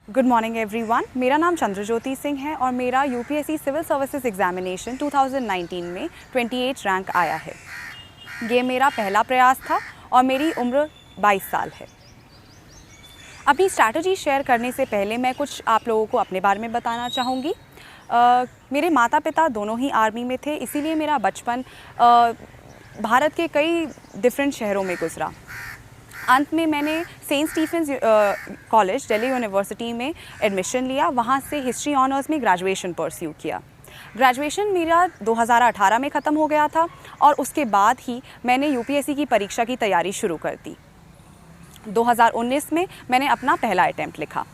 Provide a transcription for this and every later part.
Good morning everyone. मेरा नाम चंद्रज्योति सिंह है और मेरा यूपीएससी सिविल सर्विसेज एग्जामिनेशन 2019 में 28 रैंक आया है। ये मेरा पहला प्रयास था और मेरी उम्र 22 साल है। अपनी स्ट्रैटेजी शेयर करने से पहले मैं कुछ आप लोगों को अपने बारे में बताना चाहूँगी। मेरे माता पिता दोनों ही आर्मी में थे, इसीलिए मेरा बचपन भारत के कई डिफरेंट शहरों में गुजरा। अंत में मैंने Saint Stephen's College Delhi University में एडमिशन लिया। वहाँ से हिस्ट्री ऑनर्स में ग्रेजुएशन परस्यू किया। ग्रेजुएशन मेरा 2018 में ख़त्म हो गया था और उसके बाद ही मैंने यूपीएससी की परीक्षा की तैयारी शुरू कर दी। 2019 में मैंने अपना पहला अटैम्प्ट लिखा।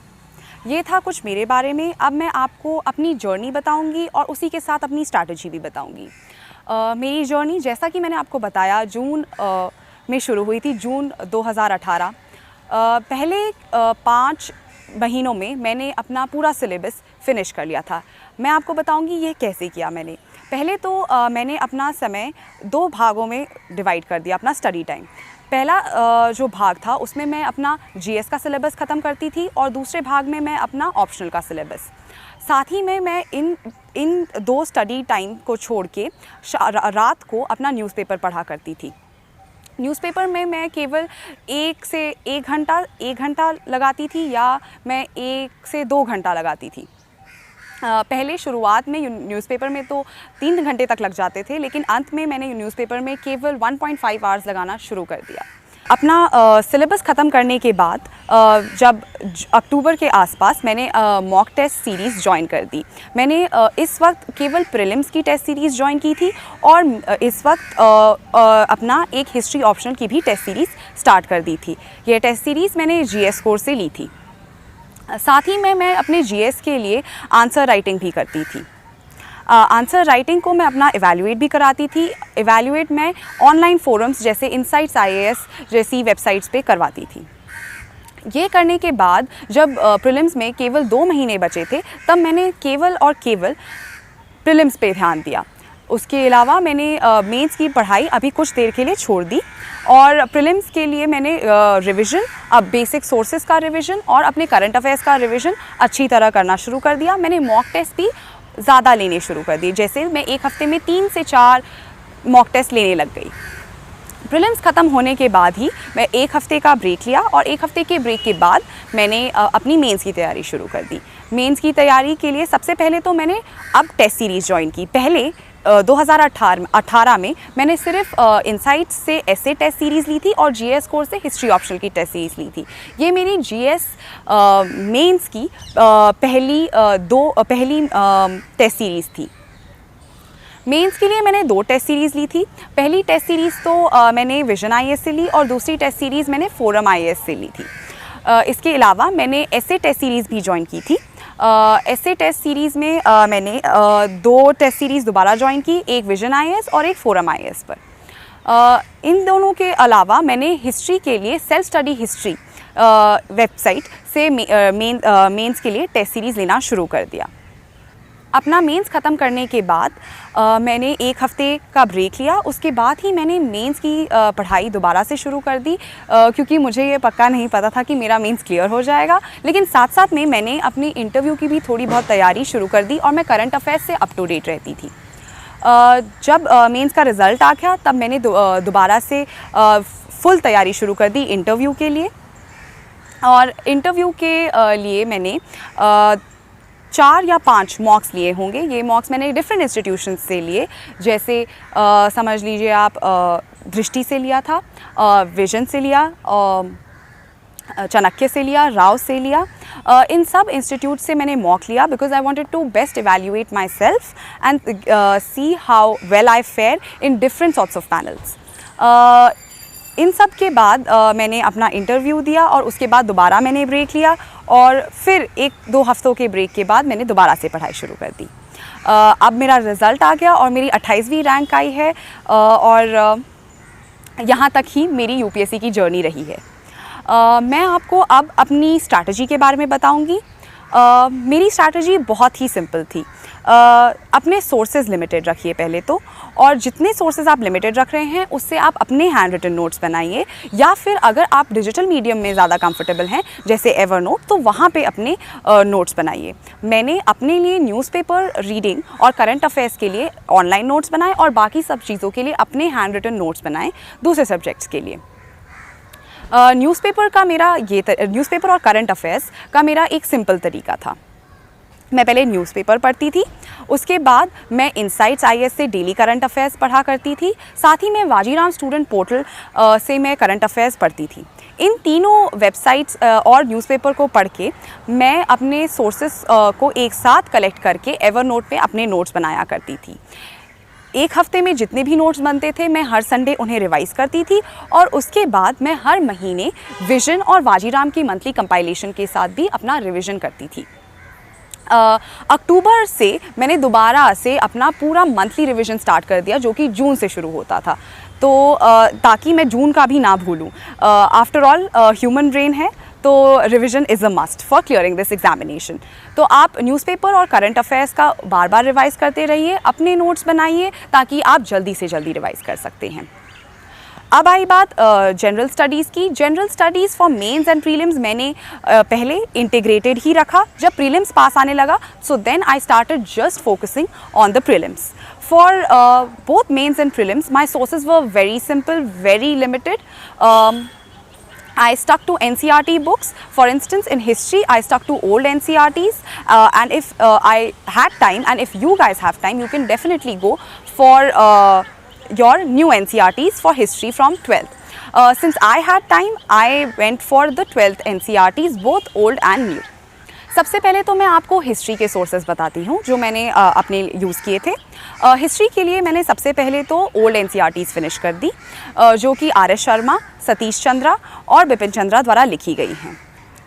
ये था कुछ मेरे बारे में। अब मैं आपको अपनी जर्नी बताऊंगी और उसी के साथ अपनी स्ट्रैटेजी भी बताऊंगी। मेरी जर्नी, जैसा कि मैंने आपको बताया, जून में शुरू हुई थी, जून 2018। पहले 5 महीनों में मैंने अपना पूरा सिलेबस फिनिश कर लिया था। मैं आपको बताऊंगी ये कैसे किया मैंने। पहले तो मैंने अपना समय 2 भागों में डिवाइड कर दिया, अपना स्टडी टाइम। पहला जो भाग था उसमें मैं अपना जीएस का सिलेबस ख़त्म करती थी और दूसरे भाग में मैं अपना ऑप्शनल का सिलेबस। साथ ही में मैं इन 2 स्टडी टाइम को छोड़ के रात को अपना न्यूज़पेपर पढ़ा करती थी। न्यूज़पेपर में मैं केवल 1 से 1 घंटा लगाती थी या मैं 1 से 2 घंटा लगाती थी। पहले शुरुआत में न्यूज़पेपर में तो 3 घंटे तक लग जाते थे, लेकिन अंत में मैंने न्यूज़पेपर में केवल 1.5 आवर्स लगाना शुरू कर दिया। अपना सिलेबस ख़त्म करने के बाद जब अक्टूबर के आसपास मैंने मॉक टेस्ट सीरीज़ ज्वाइन कर दी। मैंने इस वक्त केवल प्रीलिम्स की टेस्ट सीरीज़ ज्वाइन की थी और इस वक्त अपना एक हिस्ट्री ऑप्शनल की भी टेस्ट सीरीज़ स्टार्ट कर दी थी। ये टेस्ट सीरीज़ मैंने जीएस कोर्स से ली थी। साथ ही में मैं अपने जीएस के लिए आंसर राइटिंग भी करती थी। आंसर राइटिंग को मैं अपना इवैल्यूएट भी कराती थी। इवैल्यूएट मैं ऑनलाइन फोरम्स जैसे इनसाइट्स आईएएस जैसी वेबसाइट्स पे करवाती थी। ये करने के बाद जब प्रीलिम्स में केवल 2 महीने बचे थे, तब मैंने केवल और केवल प्रीलिम्स पे ध्यान दिया। उसके अलावा मैंने मेंस की पढ़ाई अभी कुछ देर के लिए छोड़ दी और प्रीलिम्स के लिए मैंने रिवीजन, अब बेसिक सोर्सेज का रिवीजन और अपने करंट अफेयर्स का रिवीजन अच्छी तरह करना शुरू कर दिया। मैंने मॉक टेस्ट भी ज़्यादा लेने शुरू कर दिए, जैसे मैं एक हफ़्ते में 3 से 4 मॉक टेस्ट लेने लग गई। प्रीलिम्स ख़त्म होने के बाद ही मैं 1 हफ़्ते का ब्रेक लिया और 1 हफ़्ते के ब्रेक के बाद मैंने अपनी मेंस की तैयारी शुरू कर दी। मेंस की तैयारी के लिए सबसे पहले तो मैंने अब टेस्ट सीरीज़ ज्वाइन की। पहले 2018 में मैंने सिर्फ इनसाइट्स से ऐसे टेस्ट सीरीज़ ली थी और जीएस कोर्स से हिस्ट्री ऑप्शनल की टेस्ट सीरीज़ ली थी। ये मेरी जीएस मेंस की पहली टेस्ट सीरीज़ थी। मेंस के लिए मैंने 2 टेस्ट सीरीज़ ली थी। पहली टेस्ट सीरीज़ तो मैंने विजन आईएएस से ली और दूसरी टेस्ट सीरीज़ मैंने फोरम आईएएस से ली थी। इसके अलावा मैंने ऐसे टेस्ट सीरीज़ भी ज्वाइन की थी। ऐसे टेस्ट सीरीज़ में मैंने 2 टेस्ट सीरीज़ दोबारा ज्वाइन की, एक विजन आईएएस और एक फोरम आईएएस पर। इन दोनों के अलावा मैंने हिस्ट्री के लिए सेल्फ स्टडी हिस्ट्री वेबसाइट से मेंस के लिए टेस्ट सीरीज़ लेना शुरू कर दिया। अपना मेंस ख़त्म करने के बाद मैंने 1 हफ़्ते का ब्रेक लिया। उसके बाद ही मैंने मेंस की पढ़ाई दोबारा से शुरू कर दी, क्योंकि मुझे ये पक्का नहीं पता था कि मेरा मेंस क्लियर हो जाएगा। लेकिन साथ साथ में मैंने अपनी इंटरव्यू की भी थोड़ी बहुत तैयारी शुरू कर दी और मैं करंट अफेयर्स से अप टू डेट रहती थी। जब मेंस का रिज़ल्ट आ गया तब मैंने दोबारा से फुल तैयारी शुरू कर दी इंटरव्यू के लिए। और इंटरव्यू के लिए मैंने 4 या 5 मॉक्स लिए होंगे। ये मॉक्स मैंने डिफरेंट इंस्टीट्यूशन से लिए, जैसे समझ लीजिए आप दृष्टि से लिया था, विजन से लिया, चाणक्य से लिया, राव से लिया। इन सब इंस्टीट्यूट से मैंने मॉक लिया because I wanted to best evaluate myself and see how well I fare in different sorts of panels. इन सब के बाद मैंने अपना इंटरव्यू दिया और उसके बाद दोबारा मैंने ब्रेक लिया और फिर 1-2 हफ्तों के ब्रेक के बाद मैंने दोबारा से पढ़ाई शुरू कर दी। अब मेरा रिज़ल्ट आ गया और मेरी 28वीं रैंक आई है और यहाँ तक ही मेरी यूपीएससी की जर्नी रही है। मैं आपको अब अपनी स्ट्रैटेजी के बारे में बताऊँगी। मेरी स्ट्रैटेजी बहुत ही सिंपल थी। अपने सोर्सेज लिमिटेड रखिए पहले तो, और जितने सोर्सेज आप लिमिटेड रख रहे हैं उससे आप अपने हैंड रिटन नोट्स बनाइए, या फिर अगर आप डिजिटल मीडियम में ज़्यादा कंफर्टेबल हैं जैसे एवरनोट, तो वहाँ पे अपने नोट्स बनाइए। मैंने अपने लिए न्यूज़पेपर रीडिंग और करंट अफेयर्स के लिए ऑनलाइन नोट्स बनाए और बाकी सब चीज़ों के लिए अपने हैंड रिटन नोट्स बनाए दूसरे सब्जेक्ट्स के लिए। न्यूज़पेपर और करंट अफेयर्स का मेरा एक सिंपल तरीका था। मैं पहले न्यूज़पेपर पढ़ती थी, उसके बाद मैं इनसाइट्स आईएएस से डेली करंट अफेयर्स पढ़ा करती थी, साथ ही मैं वाजीराम स्टूडेंट पोर्टल से मैं करंट अफेयर्स पढ़ती थी। इन तीनों वेबसाइट्स और न्यूज़पेपर को पढ़ के मैं अपने सोर्सेस को एक साथ कलेक्ट करके एवरनोट पे अपने नोट्स बनाया करती थी। एक हफ्ते में जितने भी नोट्स बनते थे मैं हर संडे उन्हें रिवाइज़ करती थी, और उसके बाद मैं हर महीने विजन और वाजीराम की मंथली कंपाइलेशन के साथ भी अपना रिविज़न करती थी। अक्टूबर से मैंने दोबारा से अपना पूरा मंथली रिवीजन स्टार्ट कर दिया, जो कि जून से शुरू होता था, तो ताकि मैं जून का भी ना भूलूं। आफ्टर ऑल ह्यूमन ब्रेन है, तो revision is a must for clearing this examination. तो आप न्यूज़पेपर और करंट अफेयर्स का बार बार रिवाइज़ करते रहिए, अपने नोट्स बनाइए ताकि आप जल्दी से जल्दी रिवाइज़ कर सकते हैं। अब आई बात जनरल स्टडीज़ की। General studies for mains and prelims मैंने पहले इंटीग्रेटेड ही रखा। जब प्रीलिम्स पास आने लगा, so then I started just focusing on the prelims. For both mains and prelims my sources were very simple, very limited. I stuck to NCERT books. For instance, in history, I stuck to old NCERTs. And if I had time, and if you guys have time, you can definitely go for your new NCERTs for history from 12th. Since I had time, I went for the 12th NCERTs, both old and new. सबसे पहले तो मैं आपको history के sources बताती हूँ जो मैंने अपने यूज़ किए थे। हिस्ट्री के लिए मैंने सबसे पहले तो ओल्ड एनसीईआरटीज़ फिनिश कर दी, जो कि आर.एस. शर्मा, सतीश चंद्रा और बिपिन चंद्रा द्वारा लिखी गई हैं।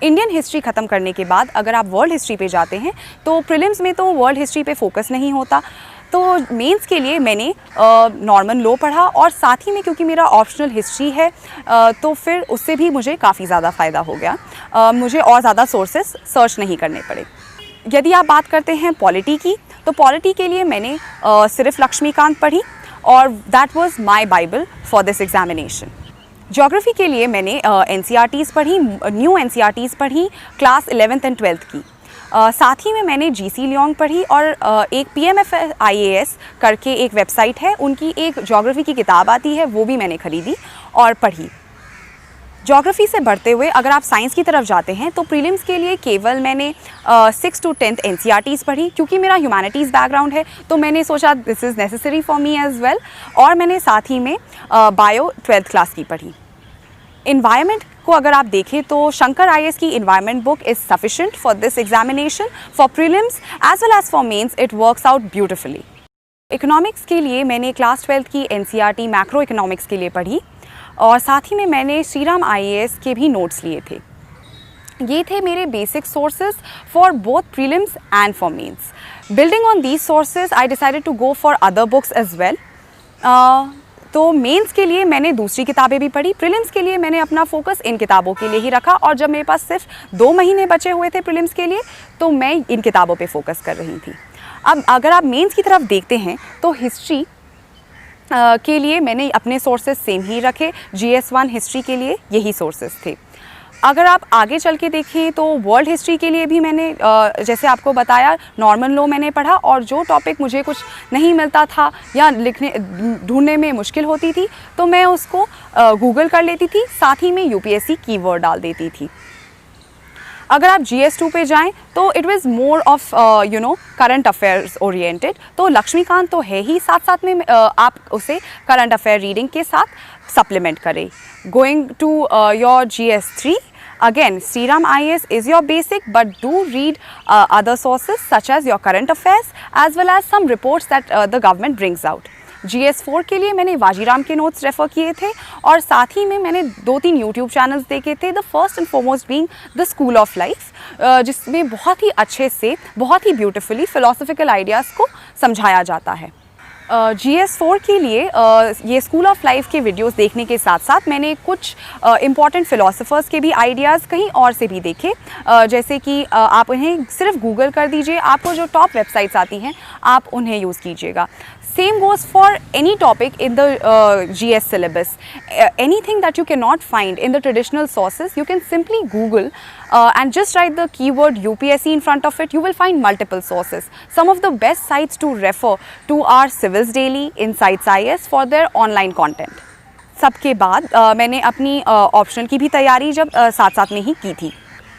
इंडियन हिस्ट्री ख़त्म करने के बाद अगर आप वर्ल्ड हिस्ट्री पे जाते हैं तो प्रीलिम्स में तो वर्ल्ड हिस्ट्री पे फोकस नहीं होता, तो मेंस के लिए मैंने नॉर्मन लॉ पढ़ा, और साथ ही में क्योंकि मेरा ऑप्शनल हिस्ट्री है तो फिर उससे भी मुझे काफ़ी ज़्यादा फ़ायदा हो गया। मुझे और ज़्यादा सोर्सेस सर्च नहीं करने पड़े। यदि आप बात करते हैं पॉलिटी की, तो पॉलिटी के लिए मैंने सिर्फ लक्ष्मीकांत पढ़ी, और that was my Bible for this examination. Geography के लिए मैंने एनसीईआरटीज़ पढ़ी, न्यू एनसीईआरटीज़ पढ़ी क्लास 11th एंड 12th की। साथ ही में मैंने जीसी लियोंग पढ़ी, और एक पीएमएफ आईएएस करके एक वेबसाइट है, उनकी एक ज्योग्राफी की किताब आती है, वो भी मैंने ख़रीदी और पढ़ी। ज्योग्राफी से बढ़ते हुए अगर आप साइंस की तरफ जाते हैं तो प्रीलिम्स के लिए केवल मैंने 6th to 10th एनसीईआरटीज़ पढ़ी, क्योंकि मेरा ह्यूमैनिटीज़ बैकग्राउंड है तो मैंने सोचा this is necessary for me as well, और मैंने साथ ही में बायो 12th क्लास की पढ़ी। इन्वायरमेंट को अगर आप देखें तो शंकर आईएएस की environment book is sufficient for this examination, for prelims as well as for mains. It works out beautifully. Economics के लिए मैंने क्लास 12th की एनसीईआरटी मैक्रो इकोनॉमिक्स के लिए पढ़ी, और साथ ही में मैंने श्रीराम आईएएस के भी नोट्स लिए थे। ये थे मेरे basic sources for both prelims and for mains. Building on these sources I decided to go for other books as well. तो मेंस के लिए मैंने दूसरी किताबें भी पढ़ी, प्रीलिम्स के लिए मैंने अपना फोकस इन किताबों के लिए ही रखा, और जब मेरे पास सिर्फ 2 महीने बचे हुए थे प्रीलिम्स के लिए तो मैं इन किताबों पे फोकस कर रही थी। अब अगर आप मेंस की तरफ देखते हैं तो हिस्ट्री के लिए मैंने अपने सोर्सेज सेम ही रखे। GS1 हिस्ट्री के लिए यही सोर्सेज थे। अगर आप आगे चल के देखें तो वर्ल्ड हिस्ट्री के लिए भी मैंने जैसे आपको बताया नॉर्मन लॉ मैंने पढ़ा, और जो टॉपिक मुझे कुछ नहीं मिलता था या ढूंढने में मुश्किल होती थी तो मैं उसको गूगल कर लेती थी, साथ ही में यूपीएससी कीवर्ड डाल देती थी। अगर आप GS2 पे जाएं तो it was more of current affairs oriented, तो लक्ष्मीकांत तो है ही, साथ साथ में आप उसे करंट अफेयर रीडिंग के साथ सप्लीमेंट करें। Going to your GS3, again Sriram IAS is your basic, but do read other sources such as your current affairs as well as some reports that the government brings out. GS4 के लिए मैंने वाजीराम के notes refer किए थे, और साथ ही में मैंने 2-3 यूट्यूब चैनल्स देखे थे। The first and foremost being the school of life, जिसमें बहुत ही अच्छे से बहुत ही ब्यूटिफुली फ़िलोसफिकल आइडियाज़ को समझाया जाता है। GS4 के लिए ये स्कूल ऑफ लाइफ के वीडियोस देखने के साथ साथ मैंने कुछ इम्पॉर्टेंट फ़िलोसोफर्स के भी आइडियाज़ कहीं और से भी देखे, जैसे कि आप उन्हें सिर्फ गूगल कर दीजिए, आपको जो टॉप वेबसाइट्स आती हैं आप उन्हें यूज़ कीजिएगा. Same goes for any topic in the GS syllabus. Anything that you cannot find in the traditional sources, you can simply Google and just write the keyword UPSC in front of it. You will find multiple sources. Some of the best sites to refer to are Civils Daily, Insights IS for their online content. सबके बाद मैंने अपनी optional की भी तैयारी जब साथ साथ में ही की थी.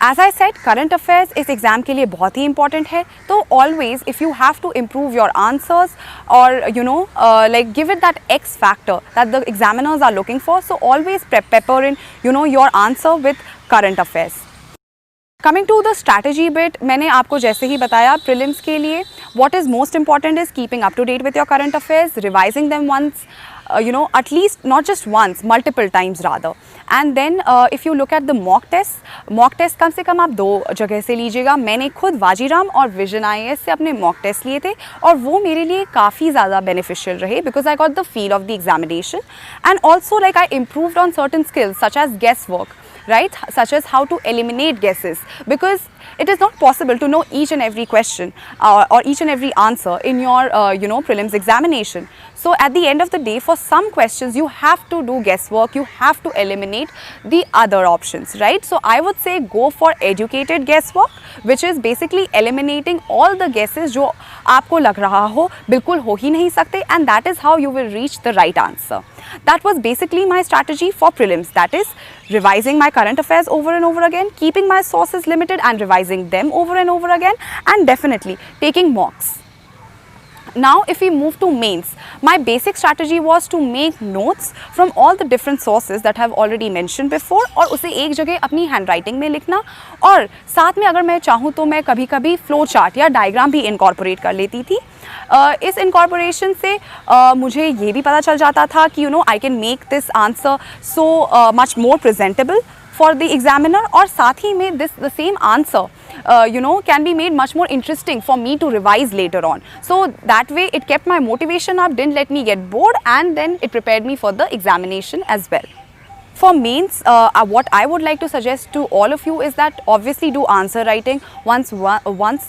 As I said, current affairs इस एग्ज़ाम के लिए बहुत ही important है, तो always if you have to improve your answers or like give it that X factor that the examiners are looking for, so always pepper in your answer with current affairs. Coming to the strategy bit, मैंने आपको जैसे ही बताया prelims के लिए what is most important is keeping up to date with your current affairs, revising them once, at least not just once, multiple times rather. And then if you look at the mock test कम से कम आप 2 जगह से लीजिएगा. मैंने खुद वाजीराम और vision IAS से अपने mock test लिए थे और वो मेरे लिए काफ़ी ज़्यादा beneficial रहे because I got the feel of the examination and also like I improved on certain skills such as guesswork, right, such as how to eliminate guesses, because it is not possible to know each and every question or each and every answer in your prelims examination. So at the end of the day, for some questions you have to do guesswork, you have to eliminate the other options, right? So I would say go for educated guesswork, which is basically eliminating all the guesses जो आपको लग रहा हो बिल्कुल हो ही नहीं सकते, and that is how you will reach the right answer. That was basically my strategy for prelims, that is revising my current affairs over and over again, keeping my sources limited and revising them over and over again, and definitely taking mocks. Now if we move to mains, my basic strategy was to make notes from all the different sources that I have already mentioned before और उसे एक जगह अपनी handwriting में लिखना, और साथ में अगर मैं चाहूँ तो मैं कभी कभी फ्लो चार्ट या डायग्राम भी इनकॉर्पोरेट कर लेती थी. इस इनकॉर्पोरेशन से मुझे ये भी पता चल जाता था कि I can make this answer so much more presentable for the examiner, और साथ ही में the same answer can be made much more interesting for me to revise later on. So that way it kept my motivation up, didn't let me get bored, and then it prepared me for the examination as well. For mains, what I would like to suggest to all of you is that obviously do answer writing once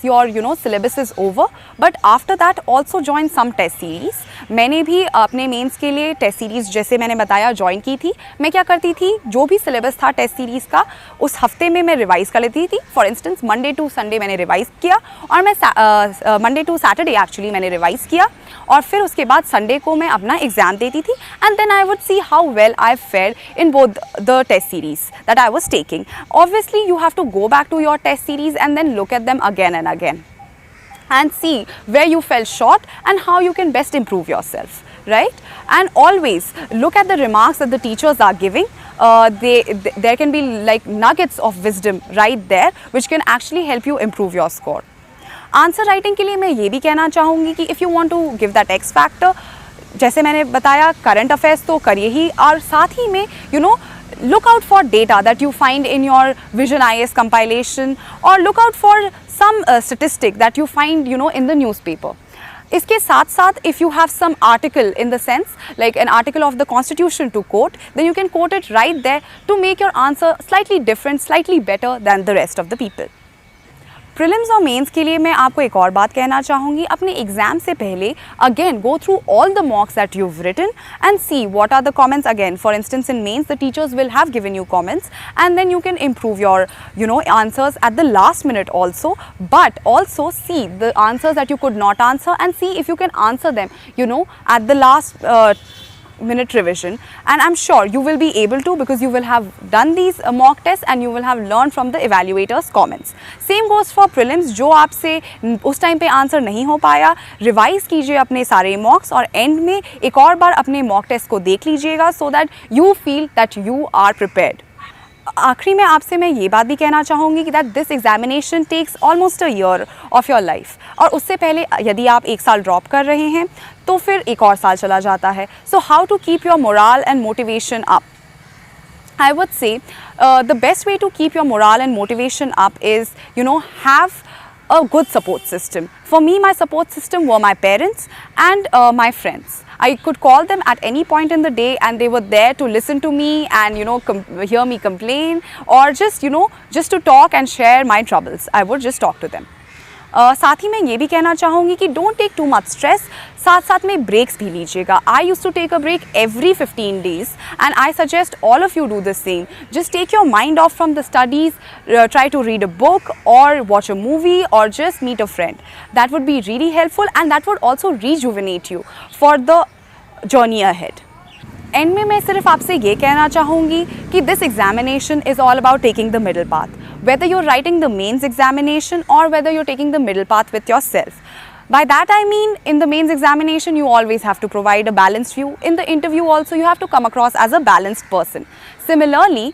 your syllabus is over, but after that also join some test series. मैंने भी अपने mains के लिए test series जैसे मैंने बताया join की थी. मैं क्या करती थी, जो भी सिलेबस था टेस्ट सीरीज़ का उस हफ्ते में मैं रिवाइज़ कर लेती थी. For instance Monday to Sunday मैंने रिवाइज़ किया, और मैं मंडे टू सैटरडे एक्चुअली मैंने रिवाइज़ किया, और फिर उसके बाद संडे को मैं अपना एग्ज़ाम देती थी. And then I would see how well I fare in both the test series that I was taking. Obviously you have to go back to your test series and then look at them again and again and see where you fell short and how you can best improve yourself, right? And always look at the remarks that the teachers are giving. There can be like nuggets of wisdom right there which can actually help you improve your score. Answer writing के लिए मैं ये भी कहना चाहूँगी कि if you want to give that X factor, जैसे मैंने बताया करंट अफेयर्स तो करिए ही, और साथ ही में look out for data that you find in your Vision IAS compilation, or look out for some statistic that you find in the newspaper. इसके साथ साथ if you have some article in the sense like an article of the Constitution to quote, then you can quote it right there to make your answer slightly different, slightly better than the rest of the people. Prelims और mains के लिए मैं आपको एक और बात कहना चाहूँगी. अपने एग्जाम से पहले again go through all the मॉक्स that you've written and see what are the comments. Again, for instance, in mains the teachers will have given you comments, and then you can improve your answers at the last minute also, but also see the answers that you could not answer and see if you can answer them at the last minute revision, and I'm sure you will be able to, because you will have done these mock tests and you will have learned from the evaluators comments. Same goes for prelims. जो आपसे उस time पे answer नहीं हो पाया, revise कीजिए अपने सारे मॉक्स, और एंड में एक और बार अपने मॉक टेस्ट को देख लीजिएगा so that you feel that you are prepared. आखिरी में आपसे मैं ये बात भी कहना चाहूँगी कि that this examination takes almost a year of your life, और उससे पहले यदि आप एक साल ड्रॉप कर रहे हैं तो फिर एक और साल चला जाता है. So how to keep your morale and motivation up? I would say the best way to keep your morale and motivation up is have a good support system. For me, my support system were my parents and my friends. I could call them at any point in the day and they were there to listen to me and hear me complain, or just to talk and share my troubles. I would just talk to them. साथ ही मैं ये भी कहना चाहूँगी कि don't take too much stress, साथ साथ में ब्रेक्स भी लीजिएगा. I use to take a break every 15 days and I suggest all of you do the same. Just take your mind off from the studies, try to read a book or watch a movie or just meet a friend. That would be really helpful and that would also rejuvenate you for the journey ahead. And में मैं सिर्फ आपसे ये कहना चाहूँगी कि this examination is all about taking the middle path. Whether you're writing the mains examination or whether you're taking the middle path with yourself. By that I mean, in the mains examination you always have to provide a balanced view. In the interview also you have to come across as a balanced person. Similarly,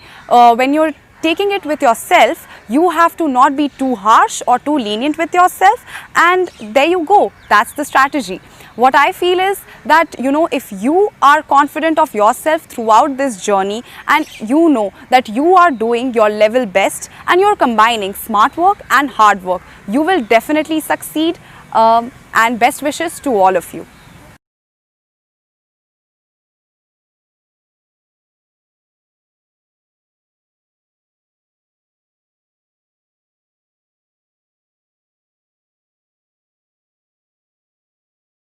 when you're taking it with yourself, you have to not be too harsh or too lenient with yourself, and there you go. That's the strategy. What I feel is that, if you are confident of yourself throughout this journey and you know that you are doing your level best and you're combining smart work and hard work, you will definitely succeed, and best wishes to all of you.